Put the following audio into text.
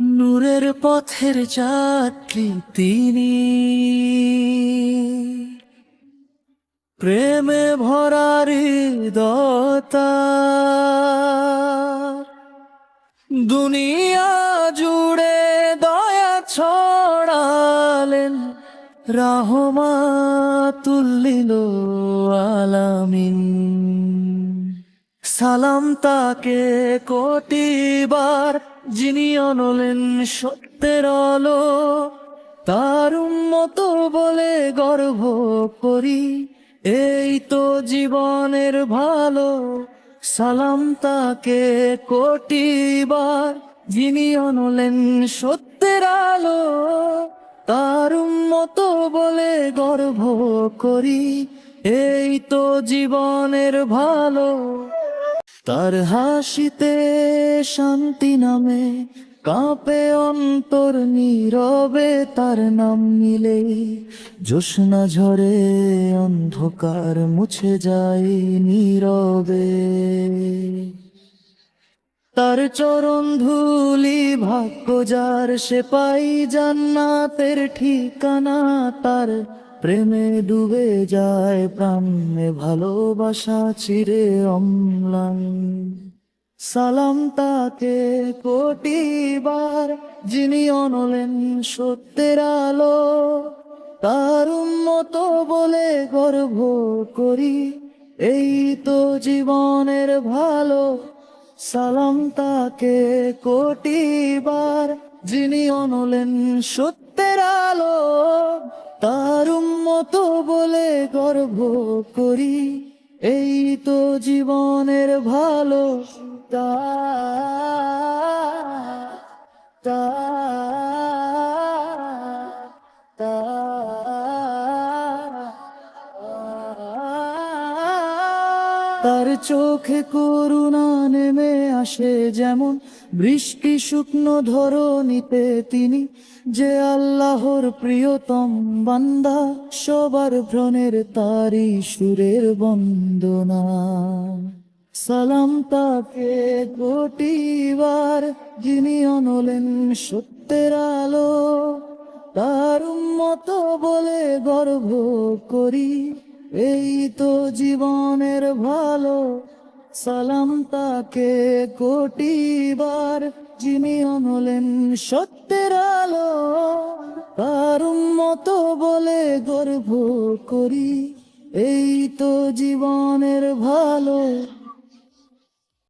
নূরের পথের যাত্রী তিনি, প্রেমে ভরা হৃদয়তা, দুনিয়া জুড়ে দয়া ছড়ালেন, রাহমাতুল্লিল আলামিন। সালাম তাকে কোটিবার, যিনি অনলেন সত্যের আলো। তার উম্মত বলে গর্ব করি, এই তো জীবনের ভালো। সালাম তাকে কোটিবার, যিনি অনলেন সত্যের আলো। তার উম্মত বলে গর্ব করি, এই তো জীবনের ভালো। তার হাসিতে শান্তি নামে, কাঁপে অন্তর নীরবে। তার নাম নিলে জ্যোৎস্না ঝরে, অন্ধকার মুছে যায় নীরবে। তার চরণ ধুলি ভাগ্য যার, সে পাই জান্নাতের ঠিকানা। তার প্রেমে ডুবে যায় প্রাণে, ভালোবাসা চিরে অম্লান। সালাম তাকে কোটিবার, যিনি অনলেন সত্যের আলো। তার উম্মত বলে গর্ব করি, এই তো জীবনের ভালো। সালাম তাকে কোটিবার, যিনি অনলেন সত্যের আলো। তার উম্মত বলে গর্ব করি, এই তো জীবনের ভালো। তা তা তা তার চোখে করুণা নেমে আসে, যেমন বৃষ্টি শুকনো ধরণীতে। তিনি যে আল্লাহর প্রিয়তম বান্দা, সবার ভ্রণের তারি সুরের বন্দনা। সালাম তাকে কোটিবার, যিনি অনলেন সত্যের আলো। তার উম্মত বলে গর্ব করি, এই তো জীবনের ভালো। সালাম তাকে কোটিবার, যিনি অনলেন সত্যের আলো। তার উম্মত বলে গর্ব করি, এই তো জীবনের ভালো।